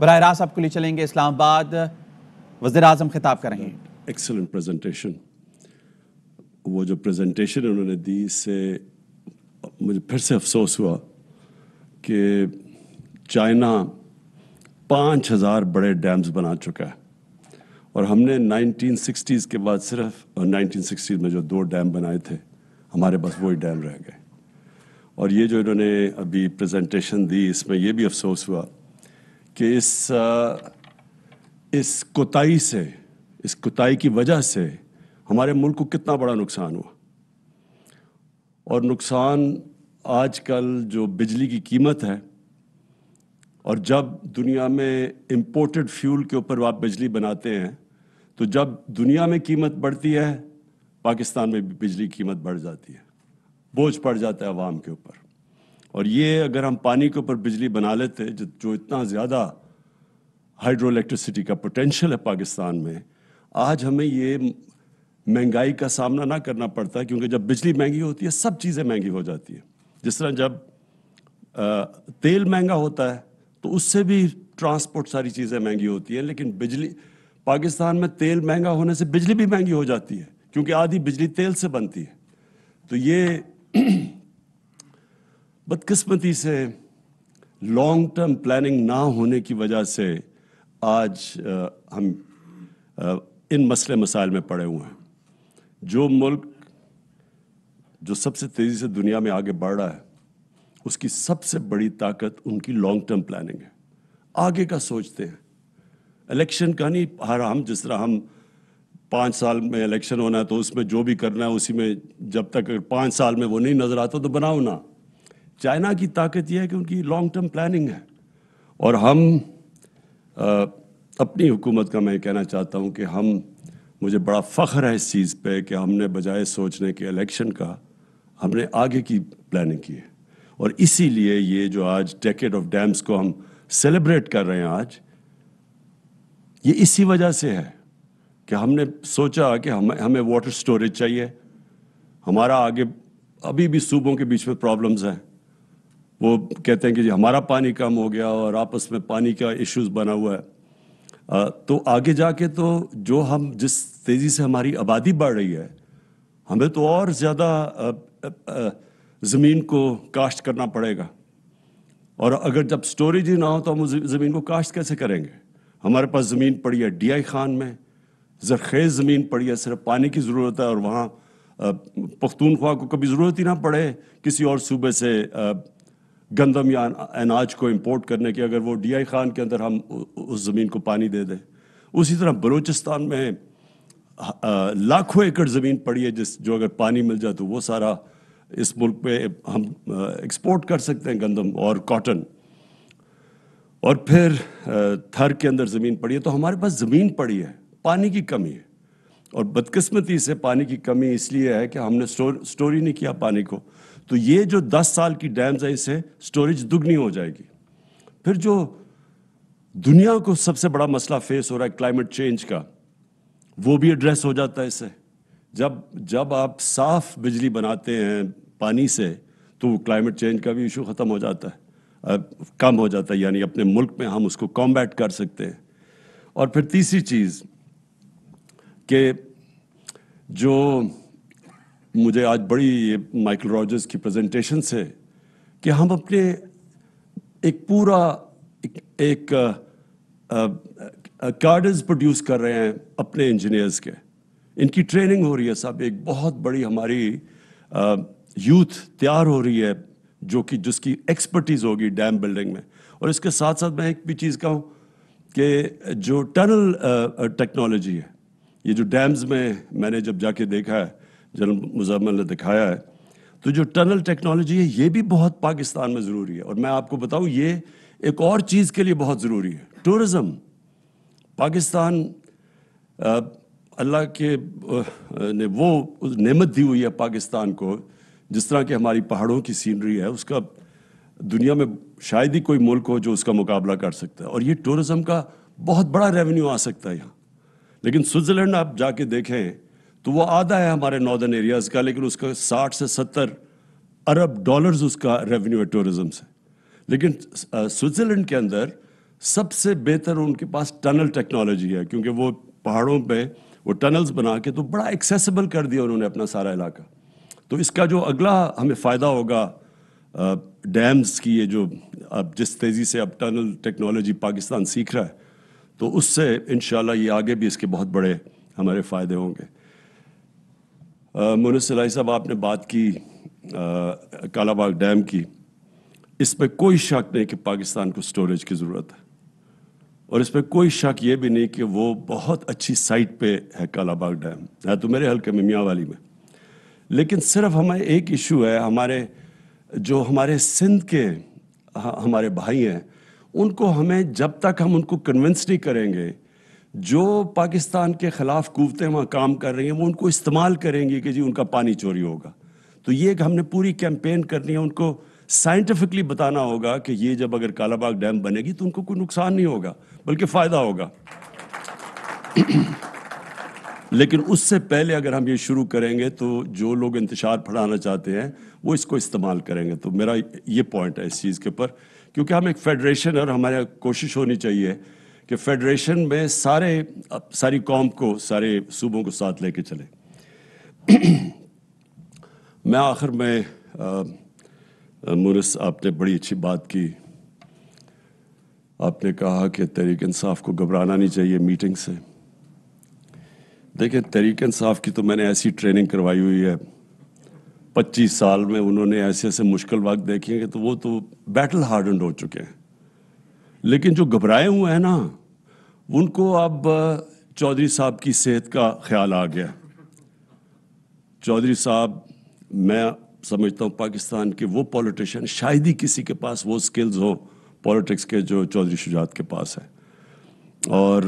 براہ راست آپ کو لے چلیں گے اسلام آباد، وزیر اعظم خطاب کر رہے ہیں۔ Excellent presentation. وہ جو پریزنٹیشن انہوں نے دی، اس سے مجھے پھر سے افسوس ہوا کہ چائنا 5000 بڑے ڈیمز بنا چکا ہے، اور ہم نے 1960s کے بعد صرف 1960s میں جو 2 ڈیم بنائے تھے، ہمارے پاس وہی ڈیم رہ گئے۔ اور یہ جو انہوں نے ابھی پریزنٹیشن دی، اس میں یہ بھی افسوس ہوا کہ اس کوتاہی سے، اس کوتاہی کی وجہ سے ہمارے ملک کو کتنا بڑا نقصان ہوا۔ اور نقصان آج کل جو بجلی کی قیمت ہے، اور جب دنیا میں امپورٹڈ فیول کے اوپر آپ بجلی بناتے ہیں، تو جب دنیا میں قیمت بڑھتی ہے، پاکستان میں بھی بجلی کی قیمت بڑھ جاتی ہے، بوجھ پڑ جاتا ہے عوام کے اوپر۔ اور یہ اگر ہم پانی کے اوپر بجلی بنا لیتے، جو اتنا زیادہ ہائیڈرو الیکٹریسٹی کا پوٹینشیل ہے پاکستان میں، آج ہمیں یہ مہنگائی کا سامنا نہ کرنا پڑتا، کیونکہ جب بجلی مہنگی ہوتی ہے سب چیزیں مہنگی ہو جاتی ہیں۔ جس طرح جب تیل مہنگا ہوتا ہے تو اس سے بھی ٹرانسپورٹ ساری چیزیں مہنگی ہوتی ہیں، لیکن بجلی، پاکستان میں تیل مہنگا ہونے سے بجلی بھی مہنگی ہو جاتی ہے، کیونکہ آدھی بجلی تیل سے بنتی ہے۔ تو یہ بدقسمتی سے لانگ ٹرم پلاننگ نہ ہونے کی وجہ سے آج ہم ان مسائل میں پڑے ہوئے ہیں۔ جو ملک جو سب سے تیزی سے دنیا میں آگے بڑھ رہا ہے، اس کی سب سے بڑی طاقت ان کی لانگ ٹرم پلاننگ ہے، آگے کا سوچتے ہیں، الیکشن کا نہیں۔ ہم جس طرح ہم 5 سال میں الیکشن ہونا ہے تو اس میں جو بھی کرنا ہے اسی میں، جب تک 5 سال میں وہ نہیں نظر آتا تو بناؤ نا۔ چائنا کی طاقت یہ ہے کہ ان کی لانگ ٹرم پلاننگ ہے، اور ہم اپنی حکومت کا میں کہنا چاہتا ہوں کہ مجھے بڑا فخر ہے اس چیز پہ کہ ہم نے بجائے سوچنے کے الیکشن کا، ہم نے آگے کی پلاننگ کی ہے۔ اور اسی لیے یہ جو آج ڈیکیڈ آف ڈیمز کو ہم سیلیبریٹ کر رہے ہیں آج، یہ اسی وجہ سے ہے کہ ہم نے سوچا کہ ہمیں واٹر سٹوریج چاہیے۔ ہمارا آگے ابھی بھی صوبوں کے بیچ میں پرابلمز ہیں، وہ کہتے ہیں کہ ہمارا پانی کم ہو گیا اور آپس میں پانی کا ایشوز بنا ہوا ہے۔ تو آگے جا کے تو جس تیزی سے ہماری آبادی بڑھ رہی ہے، ہمیں تو اور زیادہ زمین کو کاشت کرنا پڑے گا، اور اگر جب سٹوریج ہی نہ ہو تو ہم زمین کو کاشت کیسے کریں گے؟ ہمارے پاس زمین پڑی ہے ڈی آئی خان میں، زرخیز زمین پڑی ہے، صرف پانی کی ضرورت ہے، اور وہاں پختونخوا کو کبھی ضرورت ہی نہ پڑے کسی اور صوبے سے گندم یا اناج کو امپورٹ کرنے کی، اگر وہ ڈی آئی خان کے اندر ہم اس زمین کو پانی دے دیں۔ اسی طرح بلوچستان میں لاکھوں ایکڑ زمین پڑی ہے جو اگر پانی مل جائے تو وہ سارا اس ملک پہ ہم ایکسپورٹ کر سکتے ہیں، گندم اور کاٹن۔ اور پھر تھر کے اندر زمین پڑی ہے، تو ہمارے پاس زمین پڑی ہے، پانی کی کمی ہے۔ اور بدقسمتی سے پانی کی کمی اس لیے ہے کہ ہم نے سٹوری نہیں کیا پانی کو۔ تو یہ جو 10 سال کی ڈیمز ہے، اس سے سٹوریج دگنی ہو جائے گی۔ پھر جو دنیا کو سب سے بڑا مسئلہ فیس ہو رہا ہے کلائمیٹ چینج کا، وہ بھی ایڈریس ہو جاتا ہے اس سے۔ جب آپ صاف بجلی بناتے ہیں پانی سے تو کلائمیٹ چینج کا بھی ایشو ختم ہو جاتا ہے، کم ہو جاتا ہے، یعنی اپنے ملک میں ہم اس کو کمبیٹ کر سکتے ہیں۔ اور پھر تیسری چیز کہ جو مجھے آج بڑی مائیکل راجرز کی پریزنٹیشن سے، کہ ہم اپنے ایک پورا کارڈز پروڈیوس کر رہے ہیں اپنے انجینئرز کے، ان کی ٹریننگ ہو رہی ہے سب، ایک بہت بڑی ہماری یوتھ تیار ہو رہی ہے جس کی ایکسپرٹیز ہوگی ڈیم بلڈنگ میں۔ اور اس کے ساتھ ساتھ میں ایک بھی چیز کہوں کہ جو ٹنل ٹیکنالوجی ہے، یہ جو ڈیمز میں نے جب جا کے دیکھا ہے، جنرل مزمل نے دکھایا ہے، تو جو ٹنل ٹیکنالوجی ہے یہ بھی بہت پاکستان میں ضروری ہے۔ اور میں آپ کو بتاؤں، یہ ایک اور چیز کے لیے بہت ضروری ہے، ٹورزم۔ پاکستان اللہ کے نے وہ نعمت دی ہوئی ہے پاکستان کو، جس طرح کہ ہماری پہاڑوں کی سینری ہے، اس کا دنیا میں شاید ہی کوئی ملک ہو جو اس کا مقابلہ کر سکتا ہے۔ اور یہ ٹورزم کا بہت بڑا ریونیو آ سکتا ہے یہاں۔ لیکن سوئٹزرلینڈ آپ جا کے دیکھیں تو وہ آدھا ہے ہمارے ناردرن ایریاز کا، لیکن اس کا 60 سے 70 ارب ڈالرز اس کا ریونیو ہے ٹورزم سے۔ لیکن سوئٹزرلینڈ کے اندر سب سے بہتر ان کے پاس ٹنل ٹیکنالوجی ہے، کیونکہ وہ پہاڑوں پہ وہ ٹنلز بنا کے تو بڑا ایکسیسیبل کر دیا انہوں نے اپنا سارا علاقہ. تو اس کا جو اگلا ہمیں فائدہ ہوگا ڈیمز کی، یہ جو اب جس تیزی سے اب ٹنل ٹیکنالوجی پاکستان سیکھ رہا ہے، تو اس سے انشاءاللہ یہ آگے بھی اس کے بہت بڑے ہمارے فائدے ہوں گے. مونس الہی صاحب، آپ نے بات کی کالا باغ ڈیم کی. اس پہ کوئی شک نہیں کہ پاکستان کو سٹوریج کی ضرورت ہے، اور اس پہ کوئی شک یہ بھی نہیں کہ وہ بہت اچھی سائٹ پہ ہے. کالا باغ ڈیم ہے تو میرے حلقے میں میاں والی میں، لیکن صرف ہمیں ایک ایشو ہے. ہمارے سندھ کے ہمارے بھائی ہیں، ان کو ہمیں جب تک ہم ان کو کنونس نہیں کریں گے، جو پاکستان کے خلاف قوتیں وہاں کام کر رہی ہیں وہ ان کو استعمال کریں گی کہ جی ان کا پانی چوری ہوگا. تو یہ کہ ہم نے پوری کیمپین کرنی ہے، ان کو سائنٹیفکلی بتانا ہوگا کہ یہ جب اگر کالا باغ ڈیم بنے گی تو ان کو کوئی نقصان نہیں ہوگا بلکہ فائدہ ہوگا. لیکن اس سے پہلے اگر ہم یہ شروع کریں گے تو جو لوگ انتشار پھیلانا چاہتے ہیں وہ اس کو استعمال کریں گے. تو میرا یہ پوائنٹ ہے اس چیز کے اوپر، کیونکہ ہم ایک فیڈریشن، اور ہمارا کوشش ہونی چاہیے کہ فیڈریشن میں ساری قوم کو، سارے صوبوں کو ساتھ لے کے چلیں. میں آخر میں مونس، آپ نے بڑی اچھی بات کی. آپ نے کہا کہ تحریک انصاف کو گھبرانا نہیں چاہیے میٹنگ سے. دیکھیں، تحریک انصاف کی تو میں نے ایسی ٹریننگ کروائی ہوئی ہے 25 سال میں. انہوں نے ایسے مشکل وقت دیکھیں گے تو وہ تو بیٹل ہارڈنڈ ہو چکے ہیں. لیکن جو گھبرائے ہوئے ہیں نا، ان کو اب چودھری صاحب کی صحت کا خیال آ گیا. چودھری صاحب، میں سمجھتا ہوں پاکستان کے وہ پولیٹیشین، شاید ہی کسی کے پاس وہ سکلز ہو پولیٹکس کے جو چودھری شجاعت کے پاس ہے. اور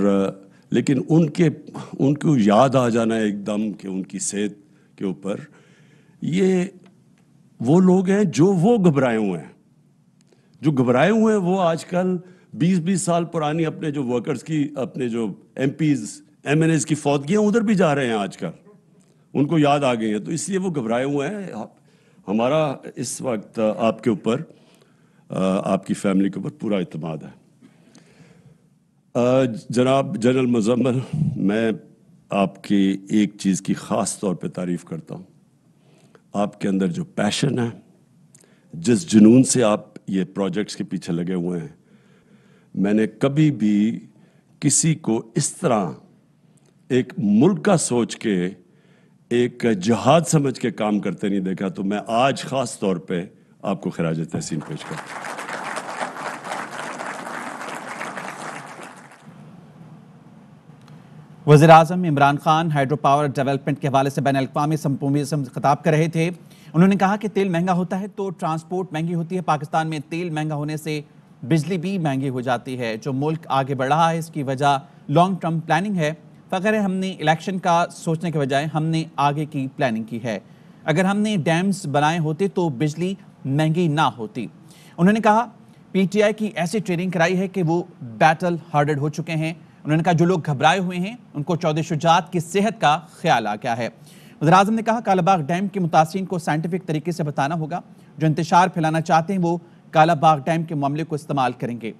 لیکن ان کو یاد آ جانا ایک دم کہ ان کی صحت کے اوپر، یہ وہ لوگ ہیں جو وہ گھبرائے ہوئے ہیں. جو گھبرائے ہوئے ہیں وہ آج کل 20 سال پرانی اپنے جو ورکرز کی، اپنے جو M Ps M N As کی فوتگیاں ادھر بھی جا رہے ہیں آج کل، ان کو یاد آ گئی ہیں. تو اس لیے وہ گھبرائے ہوئے ہیں. ہمارا اس وقت آپ کے اوپر، آپ کی فیملی کے اوپر پورا اعتماد ہے. جناب جنرل مزمل، میں آپ کی ایک چیز کی خاص طور پہ تعریف کرتا ہوں. آپ کے اندر جو پیشن ہے، جس جنون سے آپ یہ پروجیکٹس کے پیچھے لگے ہوئے ہیں، میں نے کبھی بھی کسی کو اس طرح ایک ملک کا سوچ کے، ایک جہاد سمجھ کے کام کرتے نہیں دیکھا. تو میں آج خاص طور پہ آپ کو خراج تحسین پیش کرتا ہوں. وزیر اعظم Imran Khan hydro power development کے حوالے سے بین الاقوامی سمپوزیم سے خطاب کر رہے تھے. انہوں نے کہا کہ تیل مہنگا ہوتا ہے تو ٹرانسپورٹ مہنگی ہوتی ہے. پاکستان میں تیل مہنگا ہونے سے بجلی بھی مہنگی ہو جاتی ہے. جو ملک آگے بڑھ رہا ہے اس کی وجہ لانگ ٹرم پلاننگ ہے. فخر ہے ہم نے الیکشن کا سوچنے کے بجائے ہم نے آگے کی پلاننگ کی ہے. اگر ہم نے ڈیمز بنائے ہوتے تو بجلی مہنگی نہ ہوتی. انہوں نے کہا پی ٹی آئی کی ایسی ٹریننگ کرائی ہے کہ وہ بیٹل ہارڈڈ ہو چکے ہیں. انہوں نے کہا جو لوگ گھبرائے ہوئے ہیں ان کو چودھری شجاعت کی صحت کا خیال آ گیا ہے. وزیر اعظم نے کہا کالا باغ ڈیم کے متاثرین کو سائنٹیفک طریقے سے بتانا ہوگا. جو انتشار پھیلانا چاہتے ہیں وہ کالا باغ ڈیم کے معاملے کو استعمال کریں گے.